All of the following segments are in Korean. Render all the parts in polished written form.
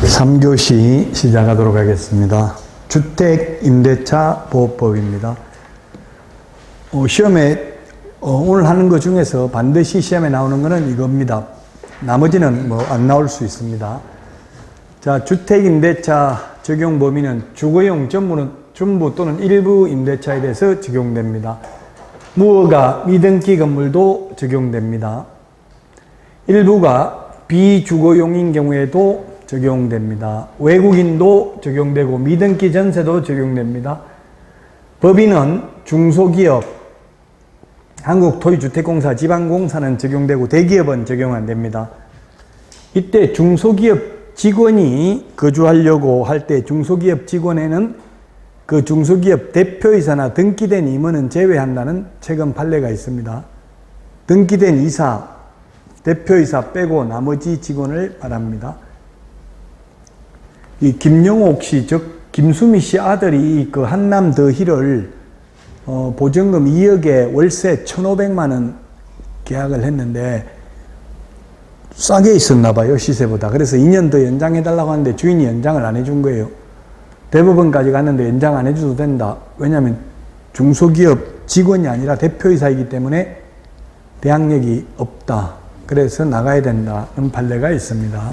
3교시 시작하도록 하겠습니다. 주택임대차 보호법입니다. 시험에 오늘 하는 것 중에서 반드시 시험에 나오는 것은 이겁니다. 나머지는 안 나올 수 있습니다. 자, 주택임대차 적용 범위는 주거용 전부 또는 일부 임대차에 대해서 적용됩니다. 무허가 미등기 건물도 적용됩니다. 일부가 비주거용인 경우에도 적용됩니다. 외국인도 적용되고 미등기 전세도 적용됩니다. 법인은 중소기업, 한국토지주택공사, 지방공사는 적용되고 대기업은 적용 안 됩니다. 이때 중소기업 직원이 거주하려고 할 때 중소기업 직원에는 그 중소기업 대표이사나 등기된 임원은 제외한다는 최근 판례가 있습니다. 등기된 이사, 대표이사 빼고 나머지 직원을 말합니다. 이 김영옥 씨, 즉 김수미 씨 아들이 그 한남 더힐을 보증금 2억에 월세 1,500만 원 계약을 했는데 싸게 있었나 봐요, 시세보다. 그래서 2년 더 연장해달라고 하는데 주인이 연장을 안 해준 거예요. 대법원까지 갔는데 연장 안 해줘도 된다. 왜냐하면 중소기업 직원이 아니라 대표이사이기 때문에 대항력이 없다. 그래서 나가야 된다는 판례가 있습니다.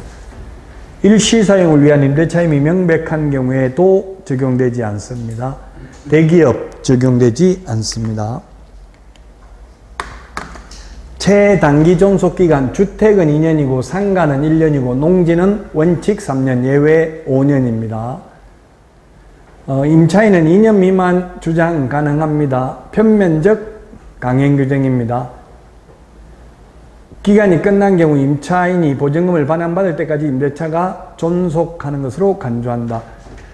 일시사용을 위한 임대차임이 명백한 경우에도 적용되지 않습니다. 대기업 적용되지 않습니다. 최단기 존속기간, 주택은 2년이고 상가는 1년이고 농지는 원칙 3년, 예외 5년입니다. 임차인은 2년 미만 주장 가능합니다. 편면적 강행규정입니다. 기간이 끝난 경우 임차인이 보증금을 반환받을 때까지 임대차가 존속하는 것으로 간주한다.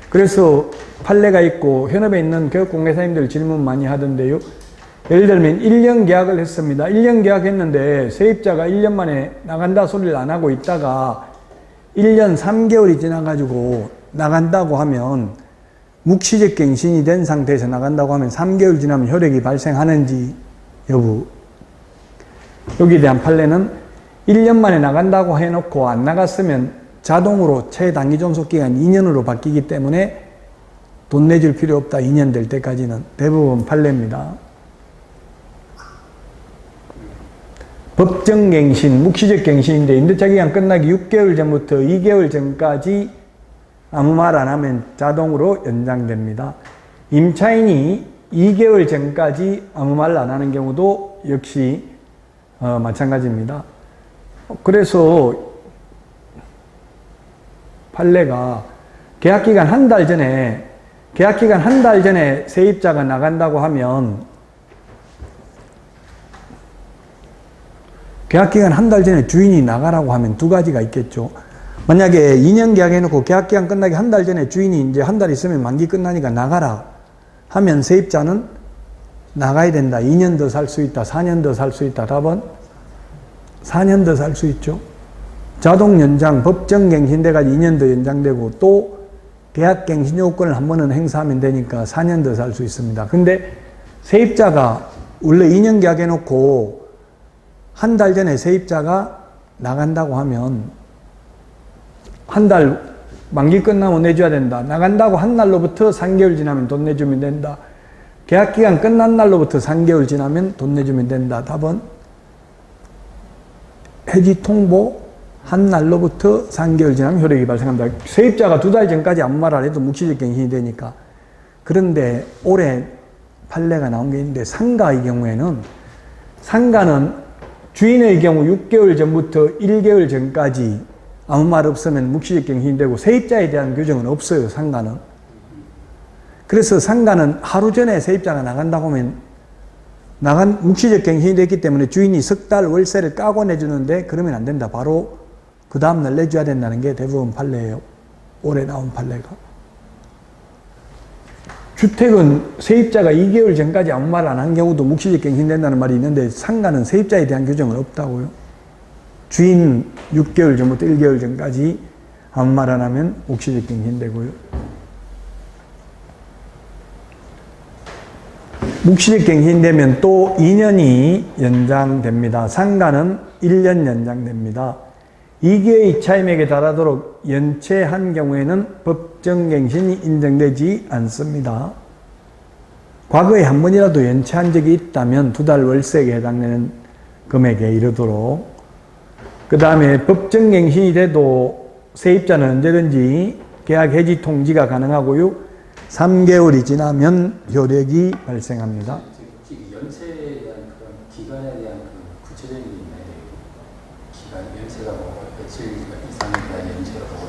그래서 판례가 있고 현업에 있는 교육공개사님들 질문 많이 하던데요. 예를 들면 1년 계약을 했습니다. 1년 계약했는데 세입자가 1년 만에 나간다 소리를 안 하고 있다가 1년 3개월이 지나가지고 나간다고 하면 묵시적 갱신이 된 상태에서 나간다고 하면 3개월 지나면 효력이 발생하는지 여부. 여기에 대한 판례는 1년 만에 나간다고 해놓고 안 나갔으면 자동으로 최단기 존속기간 2년으로 바뀌기 때문에 돈 내줄 필요 없다. 2년 될 때까지는 대부분 판례입니다. 법정갱신, 묵시적 갱신인데 임대차 기간 끝나기 6개월 전부터 2개월 전까지 아무 말 안 하면 자동으로 연장됩니다. 임차인이 2개월 전까지 아무 말 안 하는 경우도 역시 마찬가지입니다. 그래서 판례가 계약기간 한 달 전에 세입자가 나간다고 하면 계약기간 한 달 전에 주인이 나가라고 하면 두 가지가 있겠죠. 만약에 2년 계약해놓고 계약기간 끝나기 한 달 전에 주인이 이제 한 달 있으면 만기 끝나니까 나가라 하면 세입자는 나가야 된다. 2년 더 살 수 있다. 4년 더 살 수 있다. 답은 4년 더 살 수 있죠. 자동 연장, 법정갱신돼가지고 2년 더 연장되고 또 계약갱신 요건을 한 번은 행사하면 되니까 4년 더 살 수 있습니다. 근데 세입자가 원래 2년 계약해놓고 한 달 전에 세입자가 나간다고 하면 한 달 만기 끝나면 내줘야 된다. 나간다고 한 날로부터 3개월 지나면 돈 내주면 된다. 계약기간 끝난 날로부터 3개월 지나면 돈 내주면 된다. 답은 해지 통보 한 날로부터 3개월 지나면 효력이 발생합니다. 세입자가 2달 전까지 아무 말 안 해도 묵시적 갱신이 되니까. 그런데 올해 판례가 나온 게 있는데 상가의 경우에는 상가는 주인의 경우 6개월 전부터 1개월 전까지 아무 말 없으면 묵시적 갱신이 되고 세입자에 대한 규정은 없어요. 상가는. 그래서 상가는 하루 전에 세입자가 나간다고 하면 묵시적 갱신이 됐기 때문에 주인이 석 달 월세를 까고 내주는데 그러면 안 된다. 바로 그 다음날 내줘야 된다는 게 대부분 판례예요. 올해 나온 판례가. 주택은 세입자가 2개월 전까지 아무 말 안 한 경우도 묵시적 갱신된다는 말이 있는데 상가는 세입자에 대한 규정은 없다고요. 주인 6개월 전부터 1개월 전까지 아무 말 안 하면 묵시적 갱신되고요. 묵시적 갱신되면 또 2년이 연장됩니다. 상가는 1년 연장됩니다. 2기의 차임액에 달하도록 연체한 경우에는 법정갱신이 인정되지 않습니다. 과거에 한 번이라도 연체한 적이 있다면 2달 월세에 해당되는 금액에 이르도록, 그 다음에 법정갱신이 돼도 세입자는 언제든지 계약 해지 통지가 가능하고요. 3개월이 지나면 효력이 발생합니다. 연체에 대한 그런 기간에 대한 그 구체적인 게 있나요? 기간, 연체가 뭐 며칠 이상에 대한 연체가 뭐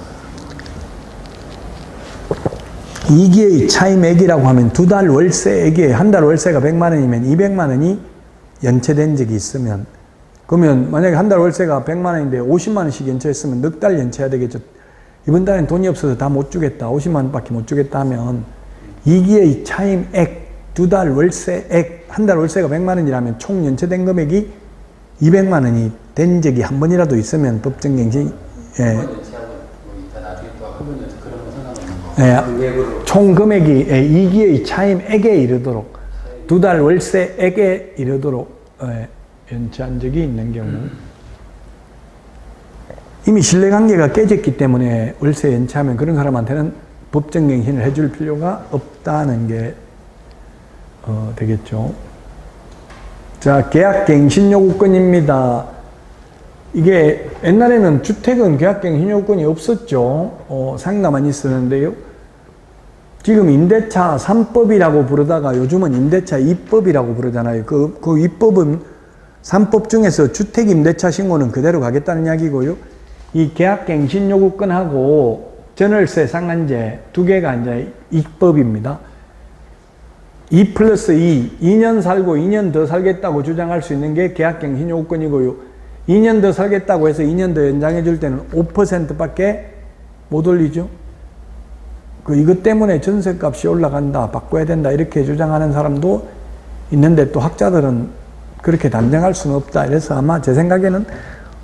2기의 차임액이라고 하면 2달 월세액에 한 달 월세가 100만 원이면 200만 원이 연체된 적이 있으면, 그러면 만약에 한 달 월세가 100만 원인데 50만 원씩 연체했으면 넉 달 연체해야 되겠죠. 이번 달엔 돈이 없어서 다 못 주겠다, 50만 원밖에 못 주겠다 하면 2기의 차임액, 2달 월세액, 한 달 월세가 100만 원이라면 총 연체된 금액이 200만 원이 된 적이 한 번이라도 있으면 법정갱신, 총 금액이 2기의 차임액에 이르도록, 2달 월세액에 이르도록 연체한 적이 있는 경우, 이미 신뢰관계가 깨졌기 때문에 월세 연체하면 그런 사람한테는 법정갱신을 해줄 필요가 없다는 게 되겠죠. 자, 계약갱신 요구권입니다. 이게 옛날에는 주택은 계약갱신 요구권이 없었죠. 상가만 있었는데요. 지금 임대차 3법이라고 부르다가 요즘은 임대차 2법이라고 부르잖아요. 그 2법은 3법 중에서 주택 임대차 신고는 그대로 가겠다는 이야기고요. 이 계약갱신 요구권하고 전월세 상한제 두 개가 이제 2법입니다. 2 플러스 2, 2년 살고 2년 더 살겠다고 주장할 수 있는 게 계약갱신 요구권이고요. 2년 더 살겠다고 해서 2년 더 연장해 줄 때는 5%밖에 못 올리죠. 이것 때문에 전세값이 올라간다, 바꿔야 된다, 이렇게 주장하는 사람도 있는데, 또 학자들은 그렇게 단정할 수는 없다. 그래서 아마 제 생각에는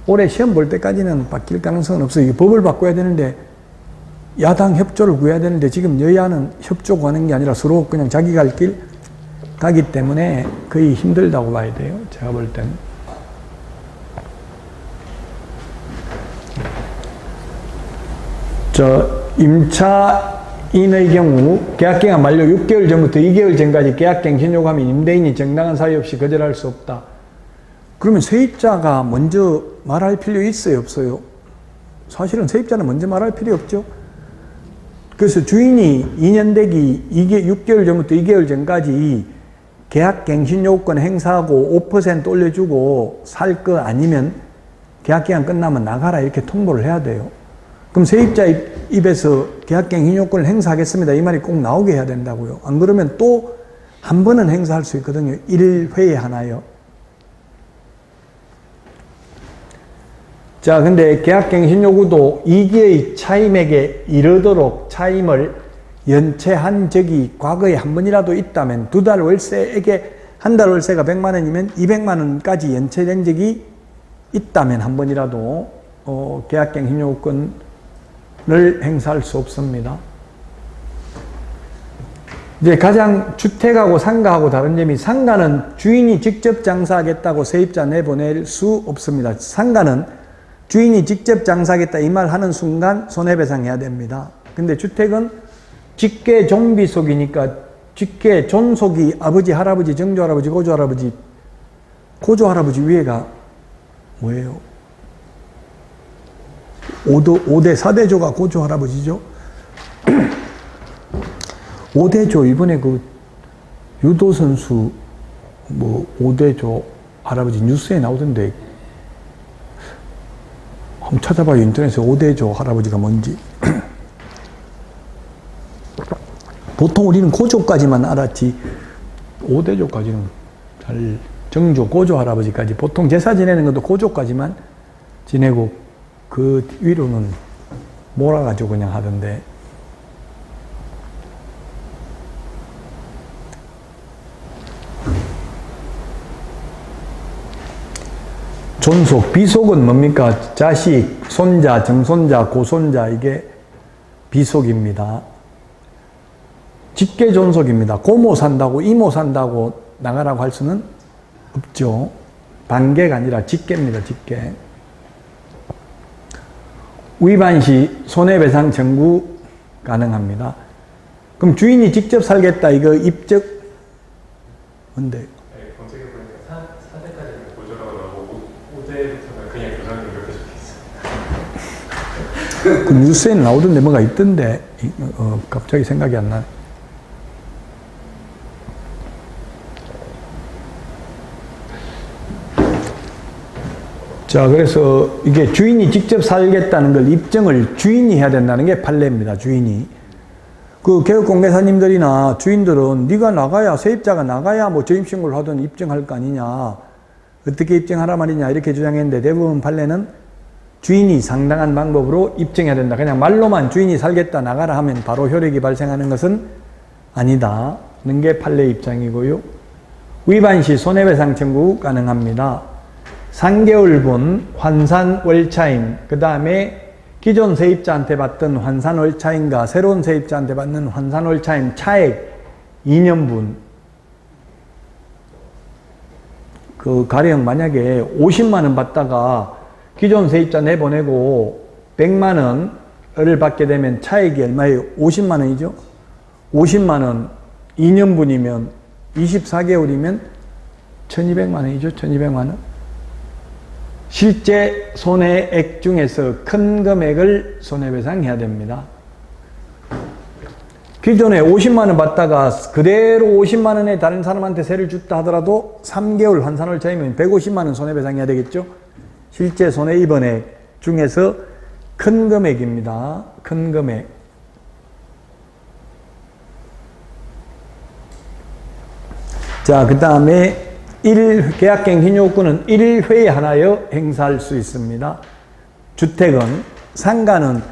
올해 시험 볼 때까지는 바뀔 가능성은 없어요. 법을 바꿔야 되는데, 야당 협조를 구해야 되는데, 지금 여야는 협조 구하는 게 아니라 서로 그냥 자기 갈 길 가기 때문에 거의 힘들다고 봐야 돼요. 제가 볼 때는. 임차인의 경우 계약기간 만료 6개월 전부터 2개월 전까지 계약갱신 요구하면 임대인이 정당한 사유 없이 거절할 수 없다. 그러면 세입자가 먼저 말할 필요 있어요, 없어요? 사실은 세입자는 먼저 말할 필요 없죠. 그래서 주인이 2년 되기 6개월 전부터 2개월 전까지 계약갱신 요구권 행사하고 5% 올려주고 살 거 아니면 계약기간 끝나면 나가라, 이렇게 통보를 해야 돼요. 그럼 세입자 입에서 계약갱신 요건을 행사하겠습니다, 이 말이 꼭 나오게 해야 된다고요. 안 그러면 또 한 번은 행사할 수 있거든요. 1회에 하나요. 자, 근데 계약갱신 요구도 2기의 차임액에 이르도록 차임을 연체한 적이 과거에 한 번이라도 있다면, 2달 월세액에 한 달 월세가 100만 원이면 200만 원까지 연체된 적이 있다면 한 번이라도 계약갱신 요건을 행사할 수 없습니다. 이제 가장 주택하고 상가하고 다른 점이, 상가는 주인이 직접 장사하겠다고 세입자 내보낼 수 없습니다. 상가는 주인이 직접 장사하겠다 이 말 하는 순간 손해배상해야 됩니다. 근데 주택은 직계 종비속이니까, 직계 존속이 아버지, 할아버지, 정조할아버지, 고조할아버지, 고조할아버지 위에가 뭐예요? 5대 4대조가 고조할아버지죠. 5대조, 이번에 그 유도선수 5대조 할아버지 뉴스에 나오던데, 한번 찾아봐요, 인터넷에. 5대조 할아버지가 뭔지. 보통 우리는 고조까지만 알았지 5대조까지는 잘, 정조, 고조 할아버지까지 보통 제사 지내는 것도 고조까지만 지내고 그 위로는 몰아가지고 그냥 하던데, 존속, 비속은 뭡니까? 자식, 손자, 정손자, 고손자, 이게 비속입니다. 직계 존속입니다. 고모 산다고, 이모 산다고 나가라고 할 수는 없죠. 반계가 아니라 직계입니다, 직계. 위반 시 손해배상 청구 가능합니다. 그럼 주인이 직접 살겠다 이거 입적 뭔데? 네, 검색해 보니까 4대까지는 보조라고 나오고 5대부터는 그냥 교정이 이렇게 적혀 있어요. 그 뉴스에 나오던데 뭐가 있던데 갑자기 생각이 안 나네. 자, 그래서 이게 주인이 직접 살겠다는 걸 입증을 주인이 해야 된다는 게 판례입니다. 주인이. 그 개업공개사님들이나 주인들은 네가 나가야, 세입자가 나가야 뭐 저임신고를 하든 입증할 거 아니냐. 어떻게 입증하라 말이냐 이렇게 주장했는데 대부분 판례는 주인이 상당한 방법으로 입증해야 된다. 그냥 말로만 주인이 살겠다 나가라 하면 바로 효력이 발생하는 것은 아니다. 는 게 판례 입장이고요. 위반 시 손해배상 청구 가능합니다. 3개월분 환산 월차임, 그 다음에 기존 세입자한테 받던 환산 월차임과 새로운 세입자한테 받는 환산 월차임 차액 2년분. 그 가령 만약에 50만 원 받다가 기존 세입자 내보내고 100만 원을 받게 되면 차액이 얼마예요? 50만 원이죠? 50만 원 2년분이면 24개월이면 1200만 원이죠? 1200만 원. 실제 손해액 중에서 큰 금액을 손해배상해야 됩니다. 기존에 50만 원 받다가 그대로 50만 원에 다른 사람한테 세를 줬다 하더라도 3개월 환산월 차이면 150만 원 손해배상해야 되겠죠? 실제 손해입은액 중에서 큰 금액입니다. 큰 금액. 자, 그 다음에 계약갱신 요건은 1회에 하나여 행사할 수 있습니다. 주택은, 상가는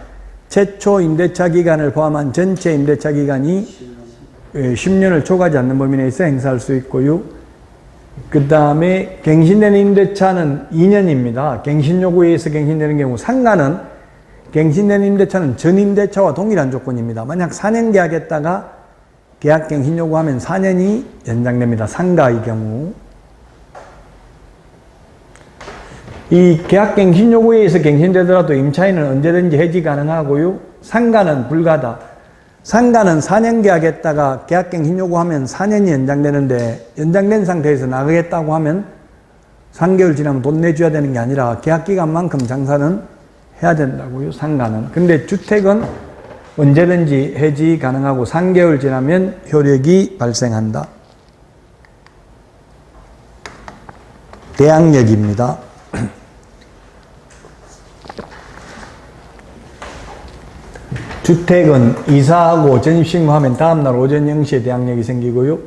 최초 임대차 기간을 포함한 전체 임대차 기간이 10년을 초과하지 않는 범위 내에서 행사할 수 있고요. 그 다음에 갱신된 임대차는 2년입니다. 갱신 요구에 의해서 갱신되는 경우, 상가는 갱신된 임대차는 전 임대차와 동일한 조건입니다. 만약 4년 계약했다가 계약갱신 요구하면 4년이 연장됩니다. 상가의 경우. 이 계약갱신 요구에 의해서 갱신되더라도 임차인은 언제든지 해지 가능하고요. 상가는 불가다. 상가는 4년 계약했다가 계약갱신 요구하면 4년이 연장되는데 연장된 상태에서 나가겠다고 하면 3개월 지나면 돈 내줘야 되는 게 아니라 계약기간만큼 장사는 해야 된다고요. 상가는. 근데 주택은 언제든지 해지 가능하고 3개월 지나면 효력이 발생한다. 대항력입니다. 주택은 이사하고 전입신고하면 다음날 오전 0시에 대항력이 생기고요.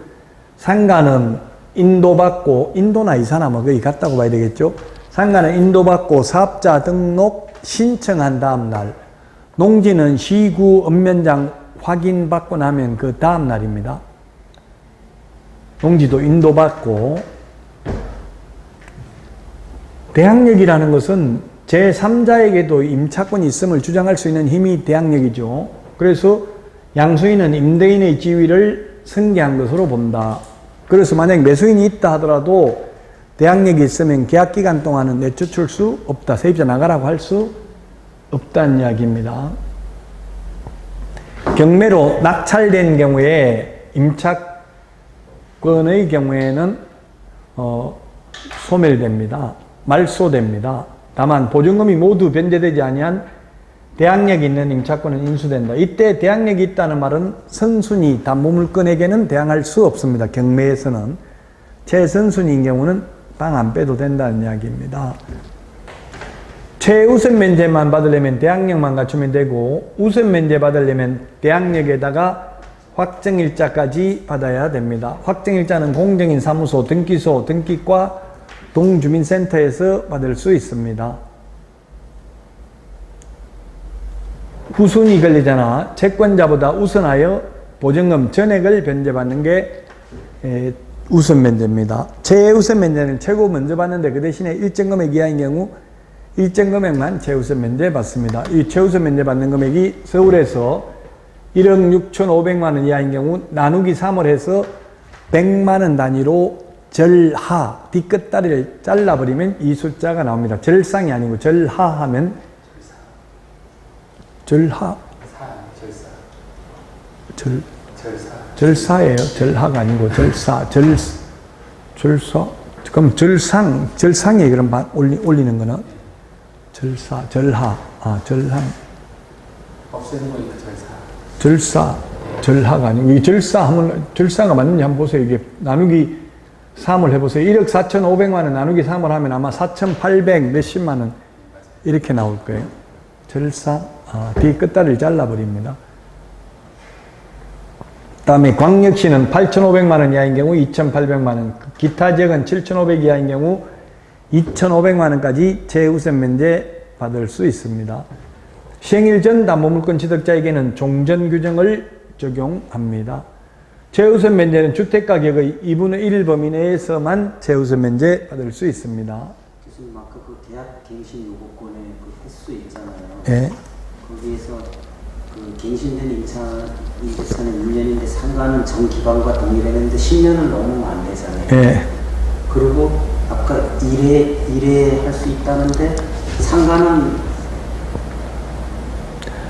상가는 인도받고, 인도나 이사나 뭐 거의 같다고 봐야 되겠죠. 상가는 인도받고 사업자 등록 신청한 다음날, 농지는 시구 읍면장 확인받고 나면 그 다음날입니다. 농지도 인도받고. 대항력이라는 것은 제3자에게도 임차권이 있음을 주장할 수 있는 힘이 대항력이죠. 그래서 양수인은 임대인의 지위를 승계한 것으로 본다. 그래서 만약 매수인이 있다 하더라도 대항력이 있으면 계약기간 동안은 내쫓을 수 없다. 세입자 나가라고 할 수 없다는 이야기입니다. 경매로 낙찰된 경우에 임차권의 경우에는 소멸됩니다. 말소됩니다. 다만 보증금이 모두 변제되지 아니한 대항력이 있는 임차권은 인수된다. 이때 대항력이 있다는 말은 선순위 담보물건에게는 대항할 수 없습니다. 경매에서는. 최선순위인 경우는 빵 안 빼도 된다는 이야기입니다. 최우선 면제만 받으려면 대항력만 갖추면 되고, 우선 면제 받으려면 대항력에다가 확정일자까지 받아야 됩니다. 확정일자는 공정인 사무소, 등기소, 등기과, 동주민센터에서 받을 수 있습니다. 후순위 걸리잖아. 채권자보다 우선하여 보증금 전액을 변제받는 게 우선 면제입니다. 최우선 면제는 최고 먼저 받는데 그 대신에 일정 금액 이하인 경우 일정 금액만 최우선 면제 받습니다. 이 최우선 면제 받는 금액이 서울에서 1억 6,500만 원 이하인 경우 나누기 3을 해서 100만 원 단위로 절하, 뒤끝다리를 잘라버리면 이 숫자가 나옵니다. 절상이 아니고 절하하면 절하, 절사. 절, 절사. 절사예요. 절하가 아니고 절사, 절사. 그럼 절상에 그럼 올리는 거는 절사, 절하, 절항. 없애는 거니까 절사. 절사, 절하가 아니고, 이 절사가 맞는지 한번 보세요. 이게 나누기 3을 해보세요. 1억 4,500만 원 나누기 3을 하면 아마 4,800 몇십만 원 이렇게 나올 거예요. 절사, 뒤 끝다리를 잘라버립니다. 그 다음에 광역시는 8,500만 원 이하인 경우 2,800만 원, 기타 지역은 7,500 이하인 경우 2,500만 원까지 최우선 면제 받을 수 있습니다. 시행일 전 담보물권 취득자에게는 종전 규정을 적용합니다. 최우선 면제는 주택가격의 2분의 1 범위 내에서만 최우선 면제 받을 수 있습니다. 교수님 아까 그 계약 갱신 요구권의 그 횟수 있잖아요. 예. 거기에서 그 갱신된 임차는 1년인데 상가는 전 기간과 동일했는데 10년을 넘으면 안 되잖아요. 예. 그리고 아까 1회 할 수 있다는데 상가는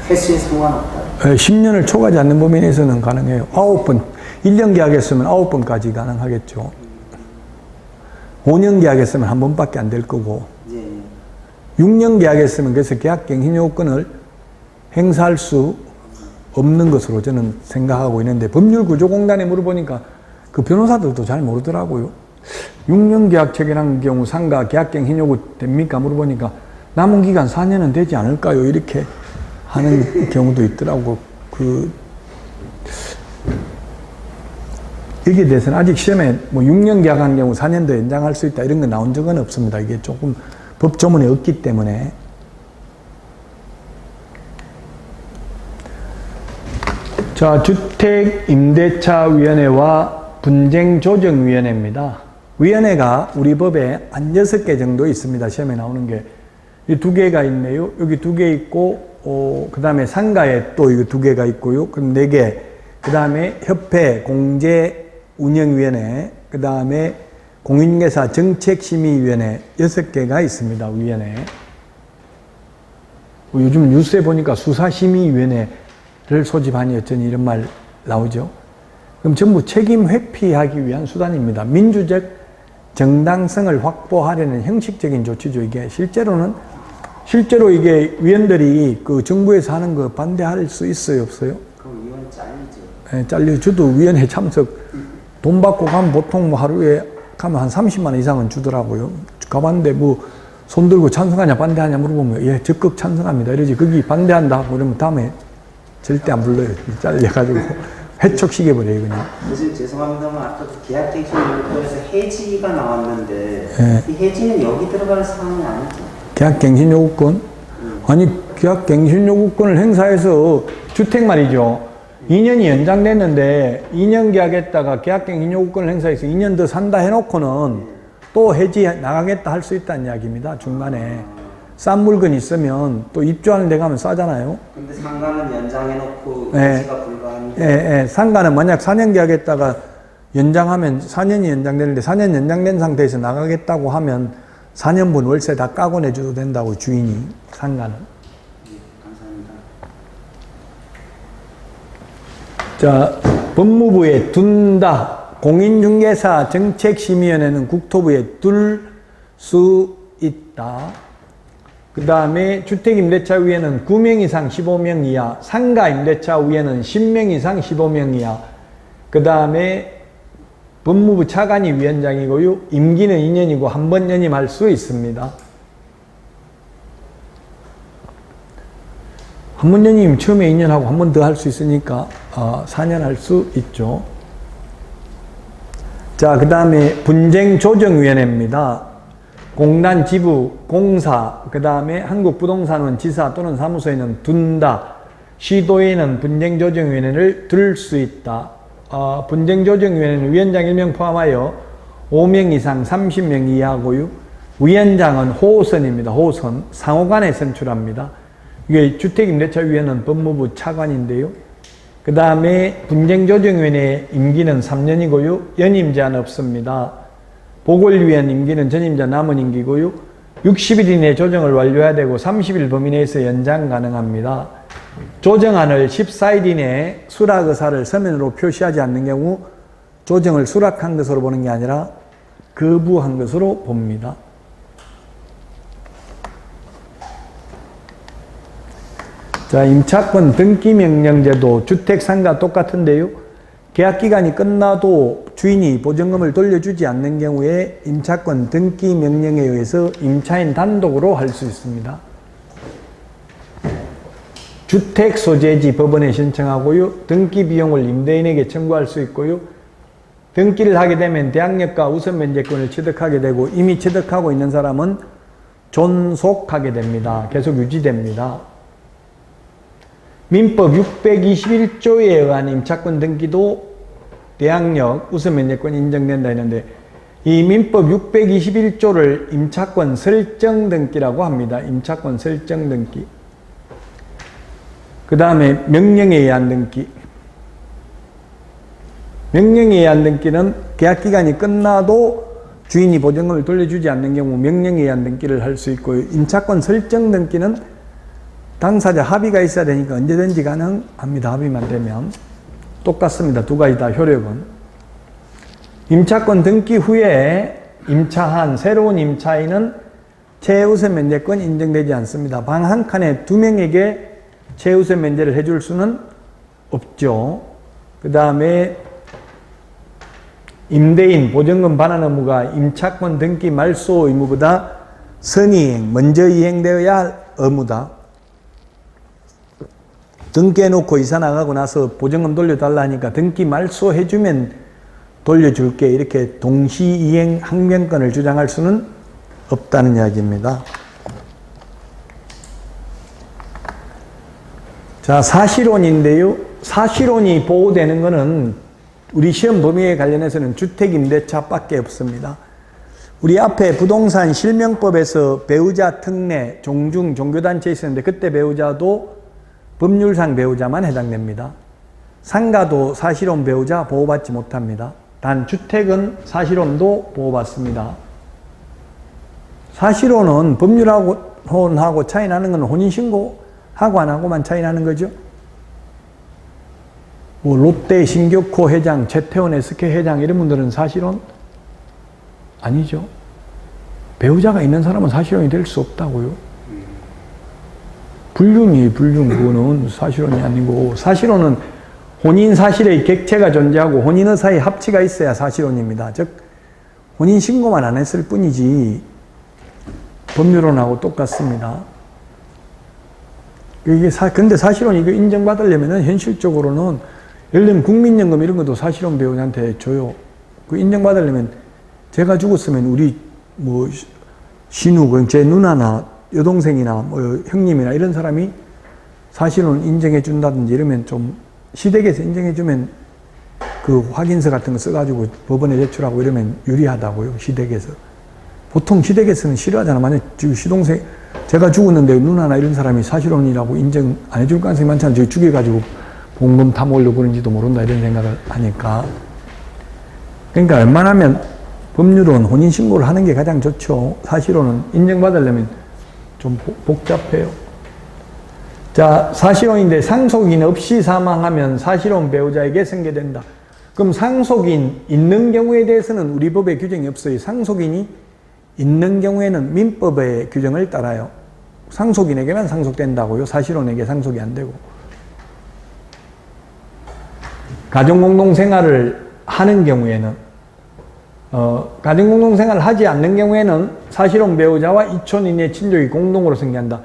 횟수에 상관없다. 10년을 초과하지 않는 범위 내에서는 가능해요. 9번, 1년 계약했으면 9번까지 가능하겠죠. 5년 계약했으면 한 번밖에 안 될 거고, 예. 6년 계약했으면 그래서 계약갱신 요건을 행사할 수 없는 것으로 저는 생각하고 있는데, 법률구조공단에 물어보니까 그 변호사들도 잘 모르더라고요. 6년 계약 체결한 경우 상가 계약갱신 요구 됩니까? 물어보니까 남은 기간 4년은 되지 않을까요? 이렇게 하는 경우도 있더라고. 여기에 대해서는 아직 시험에 뭐 6년 계약한 경우 4년 더 연장할 수 있다 이런 거 나온 적은 없습니다. 이게 조금 법 조문에 없기 때문에. 자, 주택임대차위원회와 분쟁조정위원회입니다. 위원회가 우리 법에 한 6개 정도 있습니다. 시험에 나오는 게. 이 2개가 있네요. 여기 2개 있고, 그 다음에 상가에 또 이거 2개가 있고요. 그럼 4개. 그 다음에 협회 공제운영위원회. 그 다음에 공인중개사 정책심의위원회 6개가 있습니다. 위원회. 요즘 뉴스에 보니까 수사심의위원회를 소집하니 어쩌니 이런 말 나오죠. 그럼 전부 책임 회피하기 위한 수단입니다. 민주적 정당성을 확보하려는 형식적인 조치죠. 이게 실제로 이게 위원들이 그 정부에서 하는 거 반대할 수 있어요, 없어요? 그럼 위원 잘리죠. 네, 잘려. 저도 위원회 참석 돈 받고 가면 보통 뭐 하루에 가면 한 30만 원 이상은 주더라고요. 가봤는데 뭐 손 들고 찬성하냐 반대하냐 물어보면 예, 적극 찬성합니다. 이러지. 거기 반대한다 그러면 다음에 절대 안 불러요. 잘려가지고 회촉시켜버려요, 그냥. 교수님 죄송합니다만 아까 그 계약갱신 요구권에서 해지가 나왔는데 네. 이 해지는 여기 들어갈 사항이 아니죠? 계약갱신 요구권? 아니, 계약갱신 요구권을 행사해서 주택 말이죠. 2년이 연장됐는데 2년 계약했다가 계약갱신 요구권을 행사해서 2년 더 산다 해놓고는 또 해지 나가겠다 할 수 있다는 이야기입니다. 중간에. 싼 물건 있으면 또 입주하는 데 가면 싸잖아요. 근데 상가는 연장해놓고 네. 해지가 불가합니다. 예, 상가는 만약 4년 계약했다가 연장하면 4년이 연장되는데 4년 연장된 상태에서 나가겠다고 하면 4년분 월세 다 까고 내줘도 된다고 주인이 상가는. 네, 감사합니다. 자, 법무부에 둔다. 공인중개사 정책심의위원회는 국토부에 둘 수 있다. 그 다음에 주택임대차위원회는 9명 이상 15명 이하, 상가임대차위원회는 10명 이상 15명 이하, 그 다음에 법무부 차관이 위원장이고요. 임기는 2년이고 한 번 연임할 수 있습니다. 한 번 연임 처음에 2년하고 한 번 더 할 수 있으니까 4년 할 수 있죠. 자, 그 다음에 분쟁조정위원회입니다. 공단, 지부, 공사, 그 다음에 한국부동산원 지사 또는 사무소에는 둔다. 시도에는 분쟁조정위원회를 둘 수 있다. 분쟁조정위원회는 위원장 1명 포함하여 5명 이상 30명 이하고요. 위원장은 호선입니다. 호선. 상호간에 선출합니다. 이게 주택임대차위원회는 법무부 차관인데요. 그 다음에 분쟁조정위원회 임기는 3년이고요. 연임 제한 없습니다. 보궐위원 임기는 전임자 남은 임기고요. 60일 이내 조정을 완료해야 되고 30일 범위 내에서 연장 가능합니다. 조정안을 14일 이내에 수락 의사를 서면으로 표시하지 않는 경우 조정을 수락한 것으로 보는 게 아니라 거부한 것으로 봅니다. 자, 임차권 등기명령제도 주택상가 똑같은데요. 계약기간이 끝나도 주인이 보증금을 돌려주지 않는 경우에 임차권 등기명령에 의해서 임차인 단독으로 할 수 있습니다. 주택소재지 법원에 신청하고요. 등기비용을 임대인에게 청구할 수 있고요. 등기를 하게 되면 대항력과 우선면제권을 취득하게 되고 이미 취득하고 있는 사람은 존속하게 됩니다. 계속 유지됩니다. 민법 621조에 의한 임차권 등기도 대항력, 우선면제권 인정된다 했는데 이 민법 621조를 임차권 설정 등기라고 합니다. 임차권 설정 등기. 그 다음에 명령에 의한 등기. 명령에 의한 등기는 계약기간이 끝나도 주인이 보증금을 돌려주지 않는 경우 명령에 의한 등기를 할 수 있고요. 임차권 설정 등기는 당사자 합의가 있어야 되니까 언제든지 가능합니다. 합의만 되면. 똑같습니다. 두 가지 다 효력은. 임차권 등기 후에 임차한 새로운 임차인은 최우선 면제권 인정되지 않습니다. 방 한 칸에 2명에게 최우선 면제를 해줄 수는 없죠. 그 다음에 임대인 보증금 반환 의무가 임차권 등기 말소 의무보다 선이행, 먼저 이행되어야 할 의무다. 등기해놓고 이사 나가고 나서 보증금 돌려달라 하니까 등기 말소해주면 돌려줄게 이렇게 동시이행 항변권을 주장할 수는 없다는 이야기입니다. 자, 사실혼인데요. 사실혼이 보호되는 것은 우리 시험 범위에 관련해서는 주택임대차밖에 없습니다. 우리 앞에 부동산 실명법에서 배우자 특례, 종중, 종교단체 있었는데 그때 배우자도 법률상 배우자만 해당됩니다. 상가도 사실혼 배우자 보호받지 못합니다. 단 주택은 사실혼도 보호받습니다. 사실혼은 법률혼하고 차이 나는 건 혼인신고하고 안 하고만 차이 나는 거죠. 뭐 롯데 신격호 회장, 최태원 SK 회장 이런 분들은 사실혼 아니죠. 배우자가 있는 사람은 사실혼이 될 수 없다고요. 불륜이에요, 불륜. 그거는 사실혼이 아니고, 사실혼은 혼인 사실의 객체가 존재하고 혼인의 사이 합치가 있어야 사실혼입니다. 즉, 혼인 신고만 안 했을 뿐이지, 법률혼하고 똑같습니다. 근데 사실혼이 이거 인정받으려면은 현실적으로는, 예를 들면 국민연금 이런 것도 사실혼 배우자한테 줘요. 그 인정받으려면, 제가 죽었으면 우리, 신우, 제 누나나, 여동생이나 형님이나 이런 사람이 사실은 인정해 준다든지 이러면 좀 시댁에서 인정해 주면 그 확인서 같은 거 써가지고 법원에 제출하고 이러면 유리하다고요. 시댁에서. 보통 시댁에서는 싫어하잖아. 만약 지금 시동생 제가 죽었는데 누나나 이런 사람이 사실혼이라고 인정 안 해줄 가능성이 많잖아요. 저희 죽여가지고 봉금 탐오려고 그런지도 모른다 이런 생각을 하니까. 그러니까 웬만하면 법률은 혼인신고를 하는 게 가장 좋죠. 사실혼은 인정받으려면 좀 복잡해요. 자, 사실혼인데 상속인 없이 사망하면 사실혼 배우자에게 승계된다. 그럼 상속인 있는 경우에 대해서는 우리 법에 규정이 없어요. 상속인이 있는 경우에는 민법의 규정을 따라요. 상속인에게만 상속된다고요. 사실혼에게 상속이 안 되고. 가정공동생활을 하는 경우에는 가정공동생활을 하지 않는 경우에는 사실혼 배우자와 이촌 이내 친족이 공동으로 승계한다.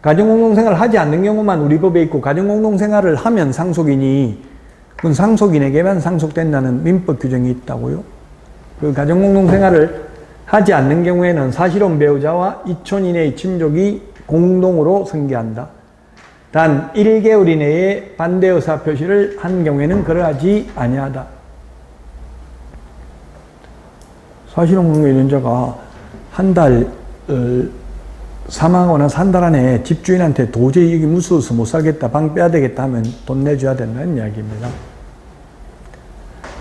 가정공동생활을 하지 않는 경우만 우리 법에 있고 가정공동생활을 하면 상속인이 그건 상속인에게만 상속된다는 민법 규정이 있다고요. 그 가정공동생활을 하지 않는 경우에는 사실혼 배우자와 이촌 이내의 친족이 공동으로 승계한다. 단 1개월 이내에 반대 의사 표시를 한 경우에는 그러하지 아니하다. 사실혼 관계 연자가 한 달 사망하거나 한 달 안에 집주인한테 도저히 여기 무서워서 못 살겠다, 방 빼야 되겠다 하면 돈 내줘야 된다는 이야기입니다.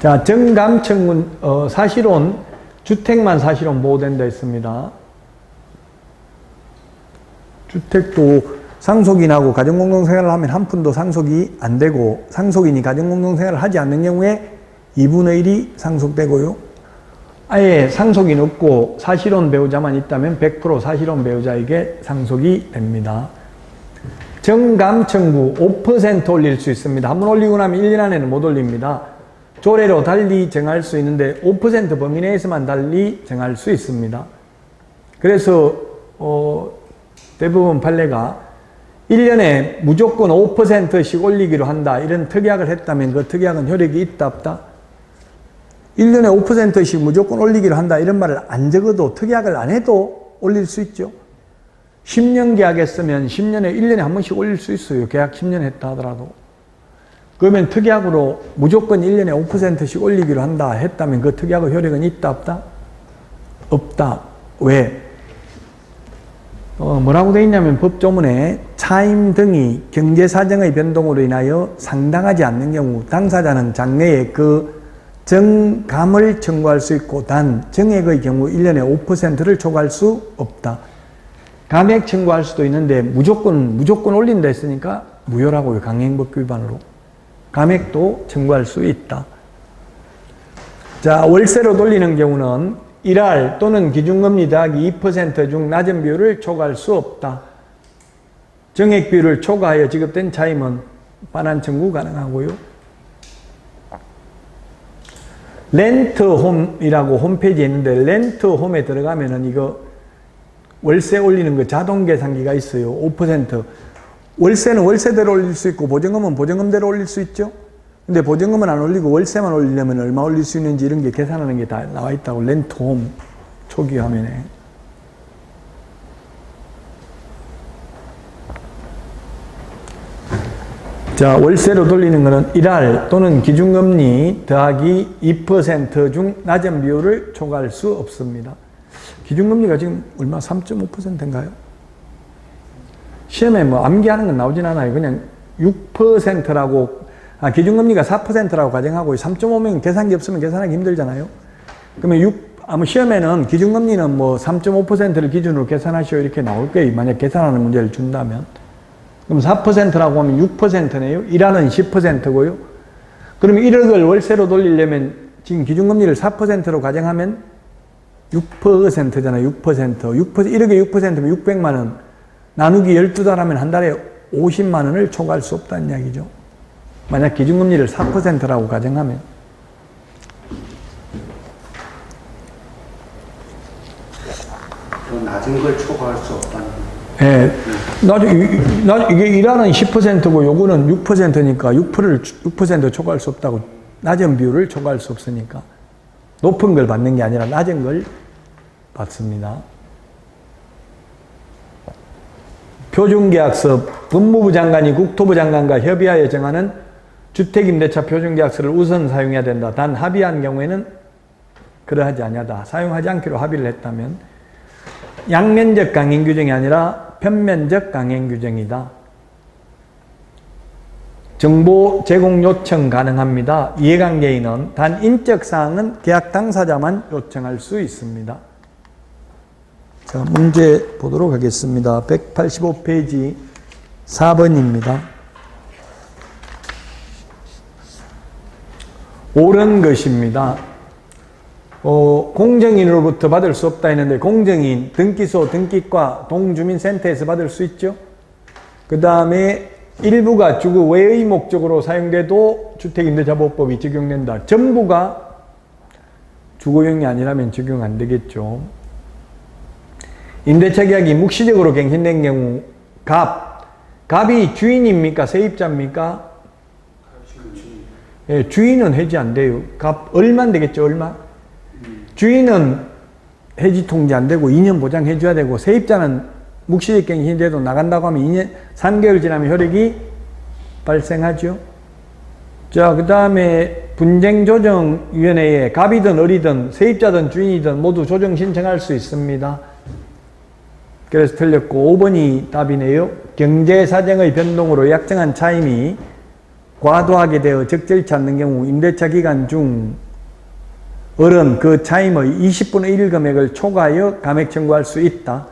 자, 정감청문, 사실혼, 주택만 사실혼 보호된다 했습니다. 주택도 상속인하고 가정공동생활을 하면 한 푼도 상속이 안 되고 상속인이 가정공동생활을 하지 않는 경우에 2분의 1이 상속되고요. 아예 상속인 없고 사실혼 배우자만 있다면 100% 사실혼 배우자에게 상속이 됩니다. 정감 청구 5% 올릴 수 있습니다. 한번 올리고 나면 1년 안에는 못 올립니다. 조례로 달리 정할 수 있는데 5% 범위 내에서만 달리 정할 수 있습니다. 그래서 대부분 판례가 1년에 무조건 5%씩 올리기로 한다. 이런 특약을 했다면 그 특약은 효력이 있다 없다? 1년에 5%씩 무조건 올리기로 한다. 이런 말을 안 적어도 특약을 안 해도 올릴 수 있죠. 10년 계약했으면 10년에 1년에 한 번씩 올릴 수 있어요. 계약 10년 했다 하더라도. 그러면 특약으로 무조건 1년에 5%씩 올리기로 한다 했다면 그 특약의 효력은 있다 없다? 없다. 왜? 뭐라고 되어 있냐면 법조문에 차임 등이 경제사정의 변동으로 인하여 상당하지 않는 경우 당사자는 장래에 그 정감을 청구할 수 있고 단 정액의 경우 1년에 5%를 초과할 수 없다. 감액 청구할 수도 있는데 무조건 올린다 했으니까 무효라고요. 강행법 위반으로. 감액도 청구할 수 있다. 자, 월세로 돌리는 경우는 1할 또는 기준금리 더하기 2% 중 낮은 비율을 초과할 수 없다. 정액 비율을 초과하여 지급된 차임은 반환 청구 가능하고요. 렌트홈이라고 홈페이지에 있는데 렌트홈에 들어가면은 이거 월세 올리는 거 자동 계산기가 있어요. 5%. 월세는 월세대로 올릴 수 있고 보증금은 보증금대로 올릴 수 있죠. 근데 보증금은 안 올리고 월세만 올리려면 얼마 올릴 수 있는지 이런 게 계산하는 게 다 나와 있다고. 렌트홈 초기 화면에. 자, 월세로 돌리는 거는 1할 또는 기준금리 더하기 2% 중 낮은 비율을 초과할 수 없습니다. 기준금리가 지금 얼마? 3.5%인가요? 시험에 뭐 암기하는 건 나오진 않아요. 그냥 6%라고, 기준금리가 4%라고 가정하고 3.5면 계산기 없으면 계산하기 힘들잖아요. 그러면 시험에는 기준금리는 뭐 3.5%를 기준으로 계산하시오 이렇게 나올 거예요. 만약 계산하는 문제를 준다면. 그럼 4%라고 하면 6%네요. 1하는 10%고요. 그러면 1억을 월세로 돌리려면 지금 기준금리를 4%로 가정하면 6%잖아요. 6%. 1억에 6%면 600만 원. 나누기 12달 하면 한 달에 50만 원을 초과할 수 없다는 이야기죠. 만약 기준금리를 4%라고 가정하면. 더 낮은 걸 초과할 수 없다는 거예요. 예. 이게 1하는 10%고 요거는 6%니까 6% 초과할 수 없다고. 낮은 비율을 초과할 수 없으니까. 높은 걸 받는 게 아니라 낮은 걸 받습니다. 표준계약서 법무부 장관이 국토부 장관과 협의하여 정하는 주택임대차 표준계약서를 우선 사용해야 된다. 단 합의한 경우에는 그러하지 아니하다. 사용하지 않기로 합의를 했다면 양면적 강행 규정이 아니라 편면적 강행 규정이다. 정보 제공 요청 가능합니다. 이해관계인은 단 인적 사항은 계약 당사자만 요청할 수 있습니다. 자, 문제 보도록 하겠습니다. 185페이지 4번입니다. 옳은 것입니다. 공정인으로부터 받을 수 없다 했는데 공정인, 등기소, 등기과, 동주민센터에서 받을 수 있죠. 그 다음에 일부가 주거 외의 목적으로 사용돼도 주택임대차보호법이 적용된다. 전부가 주거용이 아니라면 적용 안 되겠죠. 임대차 계약이 묵시적으로 갱신된 경우 갑이 주인입니까? 세입자입니까? 예, 주인은 해지 안 돼요. 갑 얼마는 되겠죠? 얼마? 주인은 해지 통지 안 되고 2년 보장해 줘야 되고 세입자는 묵시적 갱신돼도 나간다고 하면 2년 3개월 지나면 효력이 발생하죠. 자, 그 다음에 분쟁조정위원회에 갑이든 을이든 세입자든 주인이든 모두 조정 신청할 수 있습니다. 그래서 틀렸고 5번이 답이네요. 경제사정의 변동으로 약정한 차임이 과도하게 되어 적절치 않는 경우 임대차 기간 중 을은 그 차임의 20분의 1 금액을 초과하여 감액 청구할 수 있다.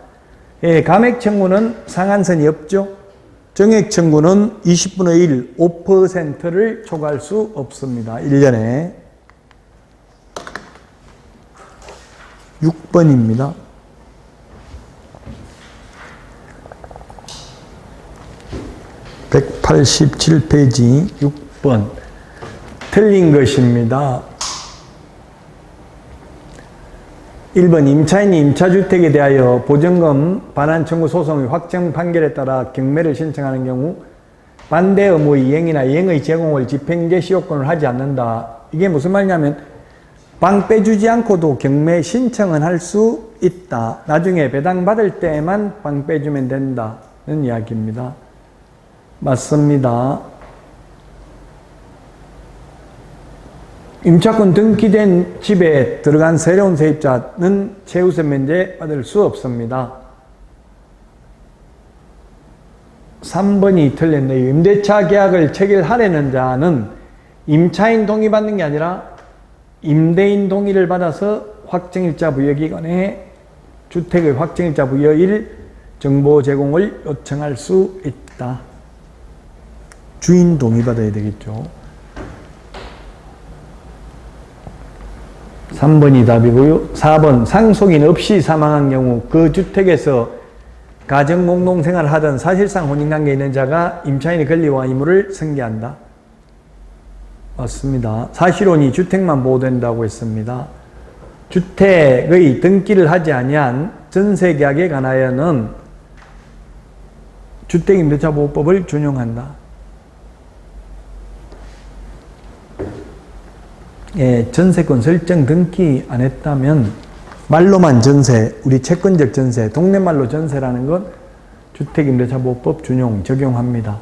예, 감액 청구는 상한선이 없죠. 정액 청구는 20분의 1, 5%를 초과할 수 없습니다. 1년에. 6번입니다. 187페이지 6번. 틀린 것입니다. 1번 임차인이 임차주택에 대하여 보증금 반환 청구 소송의 확정 판결에 따라 경매를 신청하는 경우 반대 의무의 이행이나 이행의 제공을 집행제시 요건을 하지 않는다. 이게 무슨 말이냐면 방 빼주지 않고도 경매 신청은 할 수 있다. 나중에 배당받을 때만 방 빼주면 된다는 이야기입니다. 맞습니다. 임차권 등기된 집에 들어간 새로운 세입자는 최우선 면제 받을 수 없습니다. 3번이 틀렸네요. 임대차 계약을 체결하려는 자는 임차인 동의 받는 게 아니라 임대인 동의를 받아서 확정일자 부여기간에 주택의 확정일자 부여일 정보 제공을 요청할 수 있다. 주인 동의 받아야 되겠죠. 3번이 답이고요. 4번 상속인 없이 사망한 경우 그 주택에서 가정공동생활을 하던 사실상 혼인관계에 있는 자가 임차인의 권리와 의무를 승계한다. 맞습니다. 사실혼이 주택만 보호된다고 했습니다. 주택의 등기를 하지 아니한 전세계약에 관하여는 주택임대차보호법을 준용한다. 예, 전세권 설정 등기 안 했다면 말로만 전세, 우리 채권적 전세, 동네말로 전세라는 건 주택임대차보호법 준용, 적용합니다.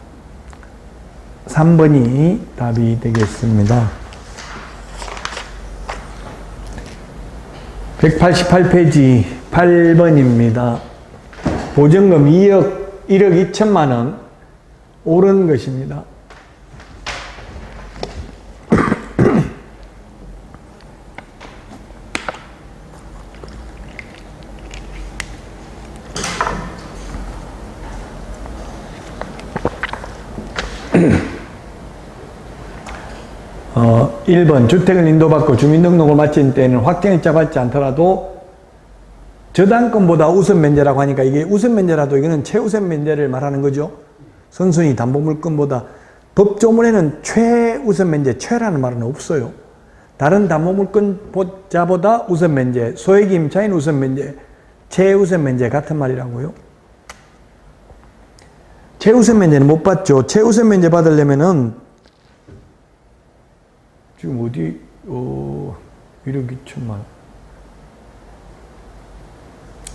3번이 답이 되겠습니다. 188페이지 8번입니다. 보증금 1억 2천만 원 오른 것입니다. 어, 1번 주택을 인도받고 주민등록을 마친 때에는 확정일자 받지 않더라도 저당권보다 우선 면제라고 하니까 이게 우선 면제라도 이거는 최우선 면제를 말하는 거죠. 선순위 담보물권보다 법조문에는 최우선 면제, 최라는 말은 없어요. 다른 담보물권자보다 우선 면제, 소액 임차인 우선 면제, 최우선 면제 같은 말이라고요. 최우선 면제는 못 받죠. 최우선 면제 받으려면은 지금 어디 1억 2천만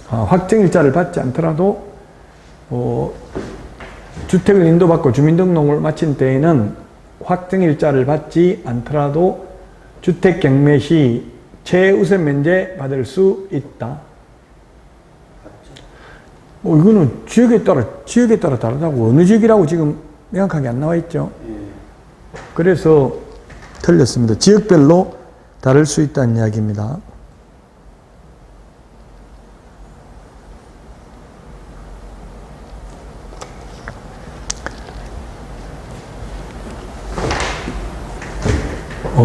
확정일자를 받지 않더라도 주택을 인도받고 주민등록을 마친 때에는 확정일자를 받지 않더라도 주택경매 시 최우선 면제 받을 수 있다. 이거는 지역에 따라 다르다고. 어느 지역이라고 지금 명확하게 안 나와 있죠. 그래서 틀렸습니다. 지역별로 다를 수 있다는 이야기입니다.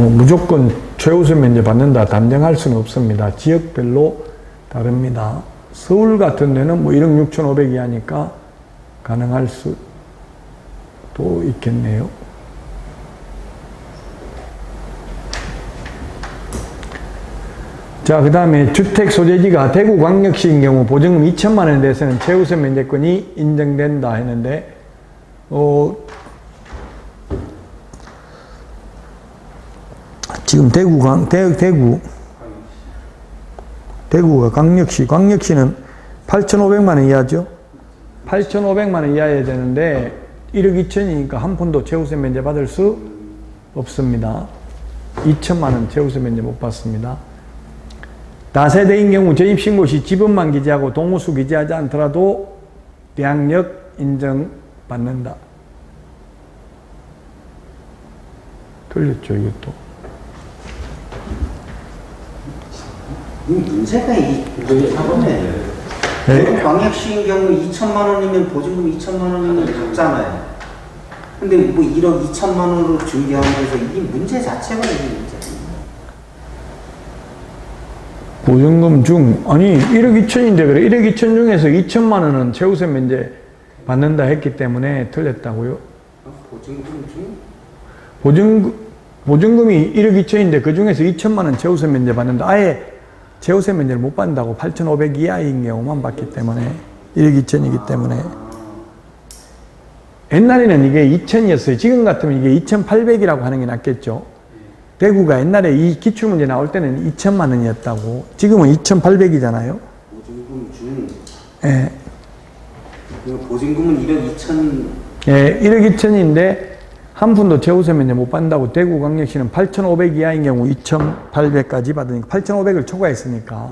무조건 최우선 면제 받는다 단정할 수는 없습니다. 지역별로 다릅니다. 서울 같은 데는 뭐 1억 6,500이 하니까 가능할 수도 있겠네요. 자, 그 다음에 주택 소재지가 대구광역시인 경우 보증금 2천만 원에 대해서는 최우선 면제권이 인정된다 했는데 지금 대구가 광역시는 8,500만 원 이하죠. 8,500만 원 이하여야 되는데 1억 2천이니까 한 푼도 최우선 면제 받을 수 없습니다. 2천만 원 최우선 면제 못 받습니다. 다세대인 경우 전입신고 시 지분만 기재하고 동호수 기재하지 않더라도 대항력 인정받는다. 틀렸죠, 이것도. 이 문제가 이 사범에 네. 광역시인 경우 2천만 원이면 보증금 2천만 원이면 적잖아요. 근데 뭐 1억 2천만 원으로 중개하면서 이 문제 자체가 이게 문제예요. 보증금 중, 아니, 1억 2천인데, 그래. 1억 2천 중에서 2천만 원은 최우선 면제 받는다 했기 때문에 틀렸다고요? 보증금 중? 보증금이 1억 2천인데, 그 중에서 2천만 원 최우선 면제 받는다. 아예 최우선 면제를 못 받는다고. 8,500 이하인 경우만 받기 때문에. 1억 2천이기 때문에. 옛날에는 이게 2천이었어요. 지금 같으면 이게 2,800이라고 하는 게 낫겠죠. 대구가 옛날에 이 기출문제 나올 때는 2천만 원이었다고. 지금은 2,800이잖아요. 보증금 중? 예. 보증금은 1억 2천. 예, 1억 2천인데, 한 푼도 최우선 면제 못 받는다고. 대구광역시는 8,500 이하인 경우 2,800까지 받으니까 8,500을 초과했으니까.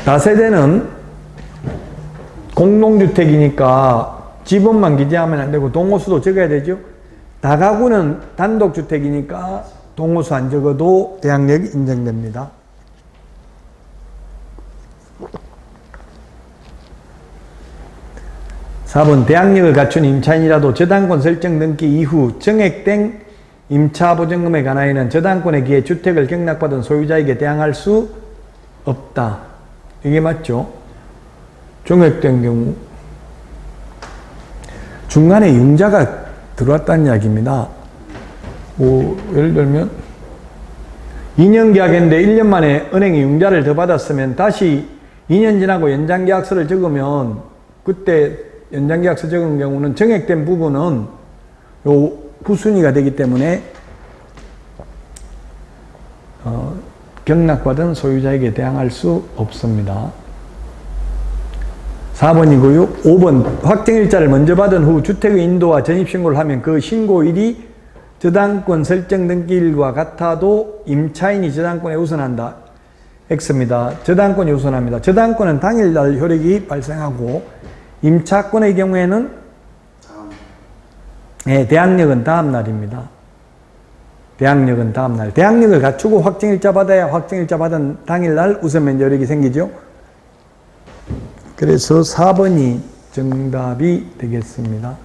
다세대는 공동주택이니까 지번만 기재하면 안 되고 동호수도 적어야 되죠. 다가구는 단독주택이니까 동호수 안 적어도 대항력이 인정됩니다. 4번 대항력을 갖춘 임차인이라도 저당권 설정 등기 이후 정액된 임차 보증금에 관하여는 저당권에 기해 주택을 경락받은 소유자에게 대항할 수 없다. 이게 맞죠? 정액된 경우 중간에 융자가 들어왔다는 이야기입니다. 뭐 예를 들면 2년 계약했는데 1년 만에 은행이 융자를 더 받았으면 다시 2년 지나고 연장계약서를 적으면 그때 연장계약서 적은 경우는 정액된 부분은 요 후순위가 되기 때문에 경락받은 소유자에게 대항할 수 없습니다. 4번이고요. 5번 확정일자를 먼저 받은 후 주택의 인도와 전입신고를 하면 그 신고일이 저당권 설정 등기일과 같아도 임차인이 저당권에 우선한다. X입니다. 저당권이 우선합니다. 저당권은 당일날 효력이 발생하고 임차권의 경우에는 대항력은 다음날입니다. 대항력은 다음날. 대항력을 갖추고 확정일자 받아야 확정일자 받은 당일날 우선면제 효력이 생기죠. 그래서 4번이 정답이 되겠습니다.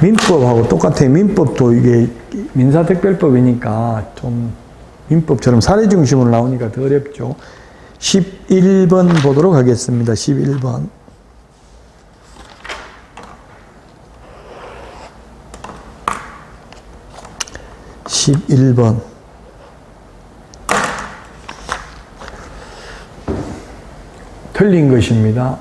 민법하고 똑같아요. 민법도 이게 민사특별법이니까 좀 민법처럼 사례 중심으로 나오니까 더 어렵죠. 11번 보도록 하겠습니다. 11번. 11번. 틀린 것입니다.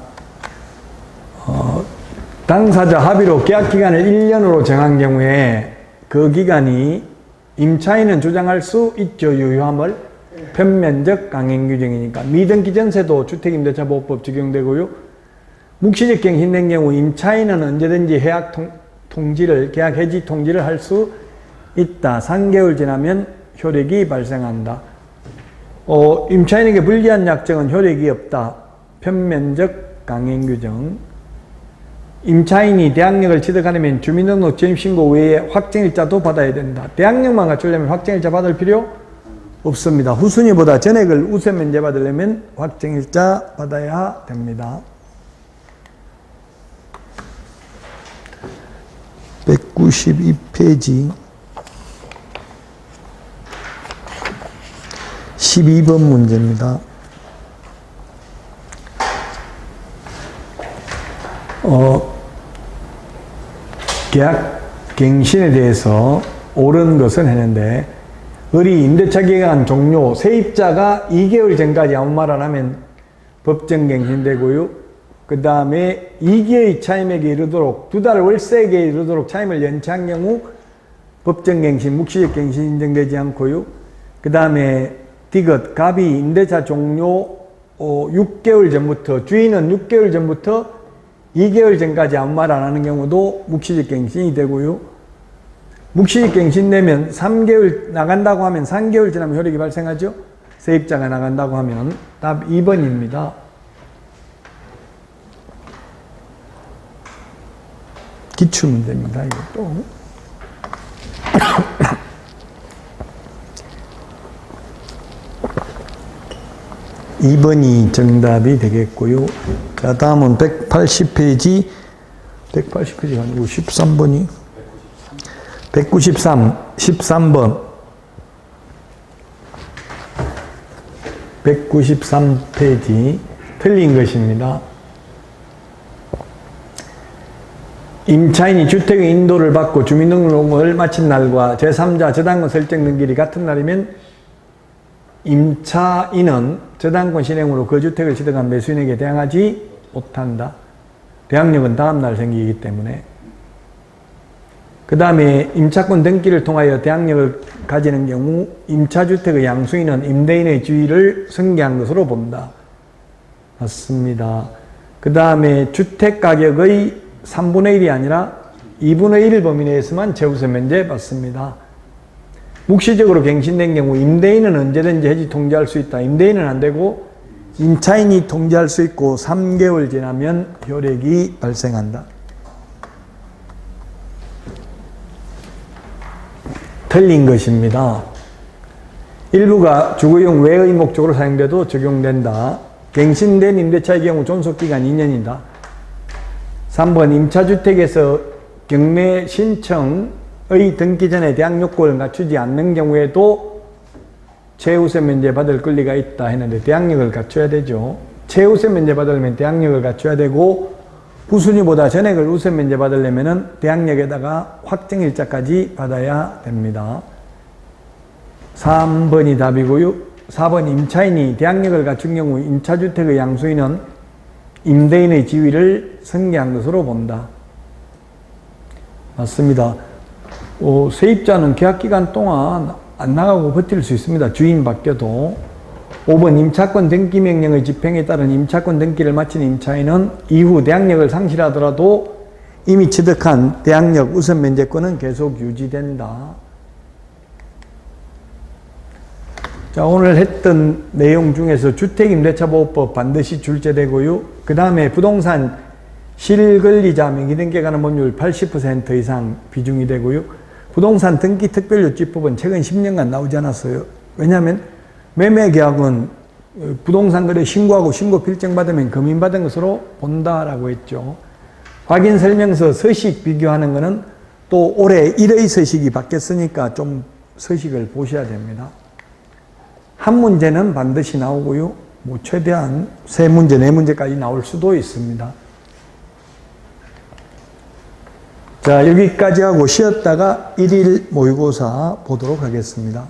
당사자 합의로 계약기간을 1년으로 정한 경우에 그 기간이 임차인은 주장할 수 있죠. 유효함을. 편면적 강행규정이니까. 미등기 전세도 주택임대차보호법 적용되고요. 묵시적 갱신된 경우 임차인은 언제든지 계약 통지를, 계약 해지 통지를 할 수 있다. 3개월 지나면 효력이 발생한다. 임차인에게 불리한 약정은 효력이 없다. 편면적 강행규정. 임차인이 대항력을 취득하려면 주민등록 전입신고 외에 확정일자도 받아야 된다. 대항력만 갖추려면 확정일자 받을 필요 없습니다. 후순위보다 전액을 우선 면제 받으려면 확정일자 받아야 됩니다. 192페이지 12번 문제입니다. 계약 갱신에 대해서 옳은 것은 했는데 을이 임대차 기간 종료, 세입자가 2개월 전까지 아무 말 안 하면 법정갱신되고요. 그 다음에 2기의 차임액에 이르도록 2달 월세액에 이르도록 차임을 연체한 경우 법정갱신, 묵시적 갱신 인정되지 않고요. 그 다음에 디귿, 갑이 임대차 종료 6개월 전부터, 주인은 6개월 전부터 2개월 전까지 아무 말 안 하는 경우도 묵시적 갱신이 되고요. 묵시적 갱신되면 3개월 나간다고 하면 3개월 지나면 효력이 발생하죠. 세입자가 나간다고 하면 답 2번입니다. 기출문제입니다. 이것도. 2번이 정답이 되겠고요. 자, 다음은 180페이지, 180페이지가 아니고 13번이, 13번. 193페이지. 틀린 것입니다. 임차인이 주택의 인도를 받고 주민등록을 마친 날과 제3자 저당권 설정 등기일이 같은 날이면 임차인은 저당권 실행으로 그 주택을 취득한 매수인에게 대항하지 못한다. 대항력은 다음 날 생기기 때문에. 그 다음에 임차권 등기를 통하여 대항력을 가지는 경우 임차주택의 양수인은 임대인의 지위를 승계한 것으로 본다. 맞습니다. 그 다음에 주택가격의 3분의 1이 아니라 2분의 1 범위 내에서만 재우선 면제 받습니다. 묵시적으로 갱신된 경우 임대인은 언제든지 해지 통지할 수 있다. 임대인은 안 되고 임차인이 통지할 수 있고 3개월 지나면 효력이 발생한다. 틀린 것입니다. 일부가 주거용 외의 목적으로 사용돼도 적용된다. 갱신된 임대차의 경우 존속기간 2년이다. 3번 임차주택에서 경매 신청의 등기 전에 대항 요건을 갖추지 않는 경우에도 최우선 면제 받을 권리가 있다 했는데 대항력을 갖춰야 되죠. 최우선 면제 받으려면 대항력을 갖춰야 되고 후순위보다 전액을 우선 면제 받으려면 대항력에다가 확정일자까지 받아야 됩니다. 3번이 답이고요. 4번 임차인이 대항력을 갖춘 경우 임차주택의 양수인은 임대인의 지위를 승계한 것으로 본다. 맞습니다. 세입자는 계약기간 동안 안 나가고 버틸 수 있습니다. 주인 바뀌어도. 5번 임차권 등기명령의 집행에 따른 임차권 등기를 마친 임차인은 이후 대항력을 상실하더라도 이미 취득한 대항력 우선 면제권은 계속 유지된다. 자, 오늘 했던 내용 중에서 주택임대차보호법 반드시 출제되고요. 그 다음에 부동산 실권리자 명의등기에 관한 법률 80% 이상 비중이 되고요. 부동산 등기특별요지법은 최근 10년간 나오지 않았어요. 왜냐하면 매매계약은 부동산 거래 신고하고 신고 필증받으면 금인받은 것으로 본다라고 했죠. 확인설명서 서식 비교하는 것은 또 올해 1의 서식이 바뀌었으니까 좀 서식을 보셔야 됩니다. 한 문제는 반드시 나오고요. 최대한 3문제, 4문제까지 나올 수도 있습니다. 자, 여기까지 하고 쉬었다가 1일 모의고사 보도록 하겠습니다.